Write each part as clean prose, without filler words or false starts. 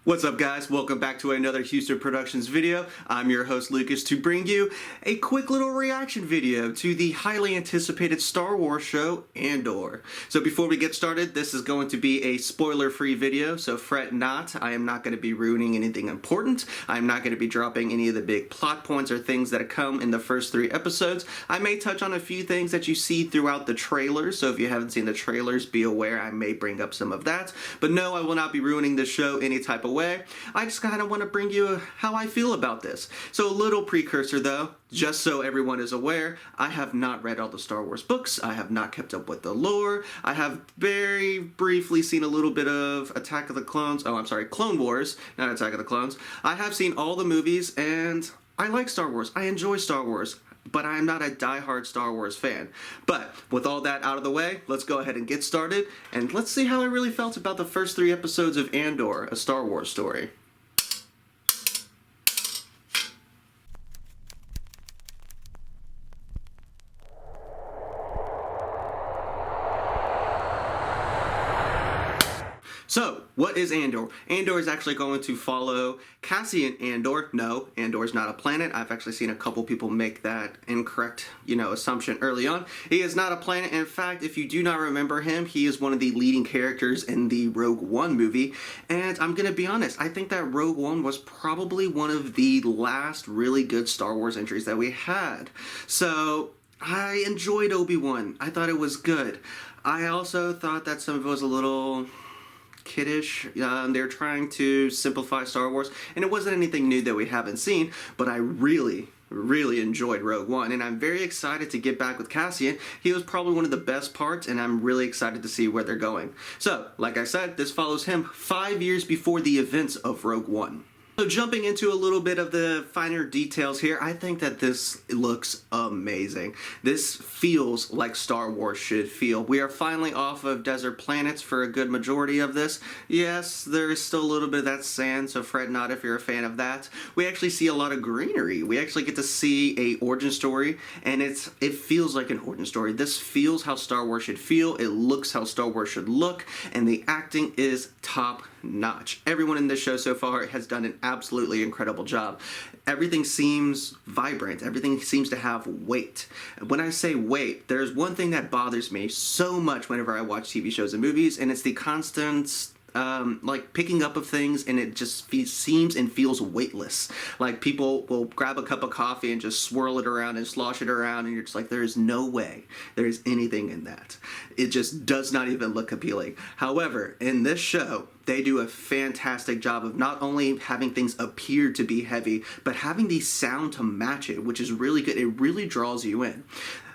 What's up, guys? Welcome back to another Houston Productions video. I'm your host Lucas to bring you a quick little reaction video to the highly anticipated Star Wars show Andor. So before we get started, this is going to be a spoiler-free video, so fret not. I am not going to be ruining anything important. I'm not going to be dropping any of the big plot points or things that come in the first 3 episodes. I may touch on a few things that you see throughout the trailers, so if you haven't seen the trailers, be aware I may bring up some of that. But no, I will not be ruining the show any type of way. I just kind of want to bring you how I feel about this. So a little precursor though, just so everyone is aware, I have not read all the Star Wars books. I have not kept up with the lore. I have very briefly seen a little bit of Attack of the Clones. Oh, I'm sorry, Clone Wars, not Attack of the Clones. I have seen all the movies and I like Star Wars. I enjoy Star Wars, but I'm not a die-hard Star Wars fan. But with all that out of the way, let's go ahead and get started, and let's see how I really felt about the first 3 episodes of Andor, a Star Wars story. So, what is Andor? Andor is actually going to follow Cassian Andor. No, Andor is not a planet. I've actually seen a couple people make that incorrect, assumption early on. He is not a planet. In fact, if you do not remember him, he is one of the leading characters in the Rogue One movie. And I'm going to be honest, I think that Rogue One was probably one of the last really good Star Wars entries that we had. So, I enjoyed Obi-Wan. I thought it was good. I also thought that some of it was a little kiddish. They're trying to simplify Star Wars, and it wasn't anything new that we haven't seen, but I really enjoyed Rogue One, and I'm very excited to get back with Cassian. He was probably one of the best parts, and I'm really excited to see where they're going. So, like I said, this follows him 5 years before the events of Rogue One. So jumping into a little bit of the finer details here, I think that this looks amazing. This feels like Star Wars should feel. We are finally off of desert planets for a good majority of this. Yes, there is still a little bit of that sand, so fret not if you're a fan of that. We actually see a lot of greenery. We actually get to see a origin story, and it feels like an origin story. This feels how Star Wars should feel. It looks how Star Wars should look, and the acting is top notch. Everyone in this show so far has done an absolutely incredible job. Everything seems vibrant. Everything seems to have weight. When I say weight, there's one thing that bothers me so much whenever I watch TV shows and movies, and it's the constant picking up of things, and it just seems and feels weightless. Like people will grab a cup of coffee and just swirl it around and slosh it around, and you're just like, there is no way there's anything in that. It just does not even look appealing. However, in this show, they do a fantastic job of not only having things appear to be heavy, but having the sound to match it, which is really good. It really draws you in.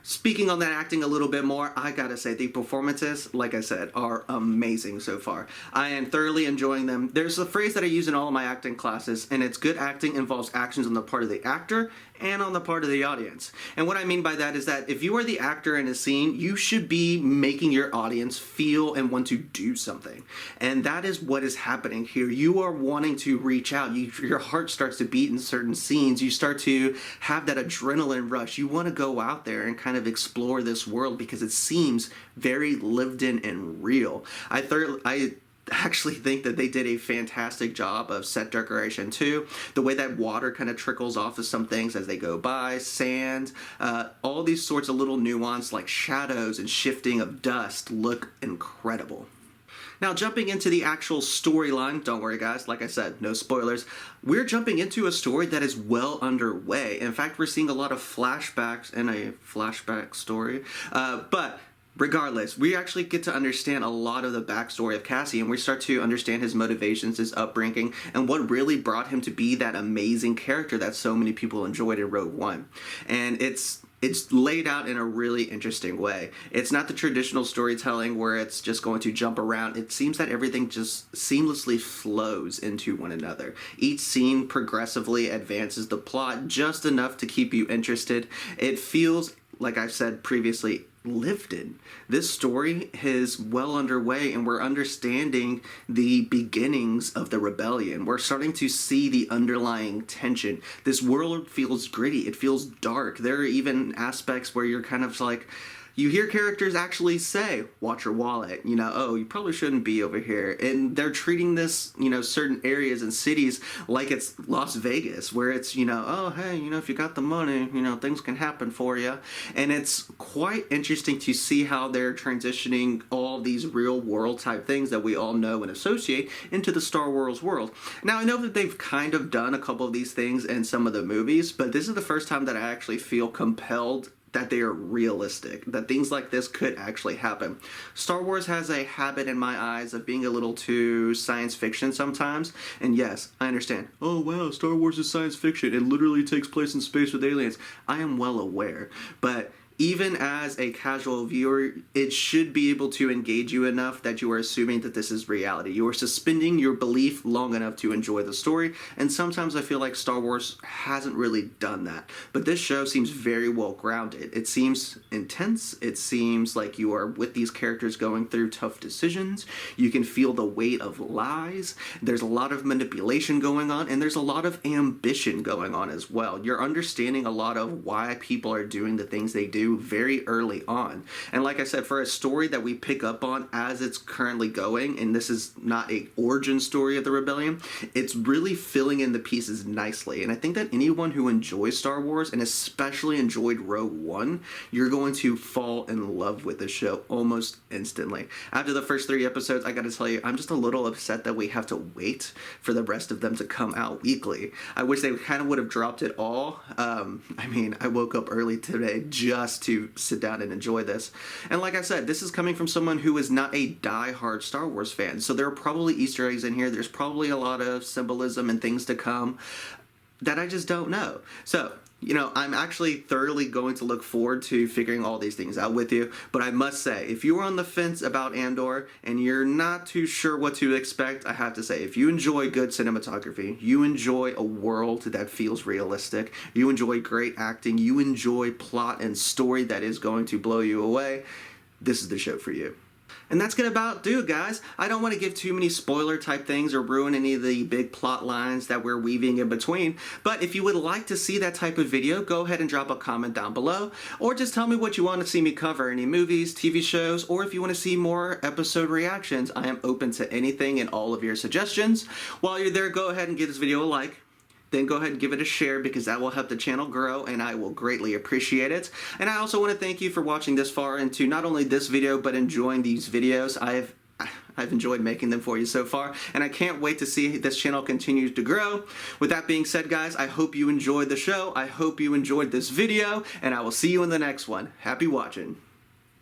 Speaking on that acting a little bit more, I gotta say the performances, like I said, are amazing so far. I am thoroughly enjoying them. There's a phrase that I use in all of my acting classes, and it's good acting involves actions on the part of the actor and on the part of the audience. And what I mean by that is that if you are the actor in a scene, you should be making your audience feel and want to do something. And that is what is happening here. You are wanting to reach out. Your heart starts to beat in certain scenes. You start to have that adrenaline rush. You want to go out there and kind of explore this world because it seems very lived in and real. I actually think that they did a fantastic job of set decoration too. The way that water kind of trickles off of some things as they go by, sand, all these sorts of little nuance like shadows and shifting of dust look incredible. Now, jumping into the actual storyline, don't worry guys, like I said, no spoilers. We're jumping into a story that is well underway. In fact, we're seeing a lot of flashbacks in a flashback story, but regardless, we actually get to understand a lot of the backstory of Cassian. We start to understand his motivations, his upbringing, and what really brought him to be that amazing character that so many people enjoyed in Rogue One. And it's laid out in a really interesting way. It's not the traditional storytelling where it's just going to jump around. It seems that everything just seamlessly flows into one another. Each scene progressively advances the plot just enough to keep you interested. It feels, like I've said previously, lived in. This story is well underway, and we're understanding the beginnings of the rebellion. We're starting to see the underlying tension. This world feels gritty. It feels dark. There are even aspects where you're kind of like, You hear characters actually say, watch your wallet, oh, you probably shouldn't be over here. And they're treating this, certain areas and cities like it's Las Vegas, where it's, oh, hey, if you got the money, things can happen for you. And it's quite interesting to see how they're transitioning all these real world type things that we all know and associate into the Star Wars world. Now, I know that they've kind of done a couple of these things in some of the movies, but this is the first time that I actually feel compelled that they are realistic, that things like this could actually happen. Star Wars has a habit in my eyes of being a little too science fiction sometimes, and yes, I understand. Oh wow, Star Wars is science fiction. It literally takes place in space with aliens. I am well aware, but even as a casual viewer, it should be able to engage you enough that you are assuming that this is reality. You are suspending your belief long enough to enjoy the story, and sometimes I feel like Star Wars hasn't really done that. But this show seems very well grounded. It seems intense. It seems like you are with these characters going through tough decisions. You can feel the weight of lies. There's a lot of manipulation going on, and there's a lot of ambition going on as well. You're understanding a lot of why people are doing the things they do very early on. And like I said, for a story that we pick up on as it's currently going, and this is not a origin story of the rebellion, it's really filling in the pieces nicely. And I think that anyone who enjoys Star Wars, and especially enjoyed Rogue One, you're going to fall in love with the show almost instantly. After the first 3 episodes, I gotta tell you, I'm just a little upset that we have to wait for the rest of them to come out weekly. I wish they kind of would have dropped it all. I woke up early today just to sit down and enjoy this. And like I said, this is coming from someone who is not a die-hard Star Wars fan. So there are probably Easter eggs in here. There's probably a lot of symbolism and things to come that I just don't know. So, I'm actually thoroughly going to look forward to figuring all these things out with you. But I must say, if you are on the fence about Andor and you're not too sure what to expect, I have to say, if you enjoy good cinematography, you enjoy a world that feels realistic, you enjoy great acting, you enjoy plot and story that is going to blow you away, this is the show for you. And that's gonna about do it, guys. I don't want to give too many spoiler type things or ruin any of the big plot lines that we're weaving in between, but if you would like to see that type of video, go ahead and drop a comment down below, or just tell me what you want to see me cover, any movies, TV shows, or if you want to see more episode reactions. I am open to anything and all of your suggestions. While you're there, go ahead and give this video a like. Then go ahead and give it a share, because that will help the channel grow and I will greatly appreciate it. And I also want to thank you for watching this far into not only this video but enjoying these videos. I've enjoyed making them for you so far, and I can't wait to see this channel continue to grow. With that being said, guys, I hope you enjoyed the show. I hope you enjoyed this video, and I will see you in the next one. Happy watching.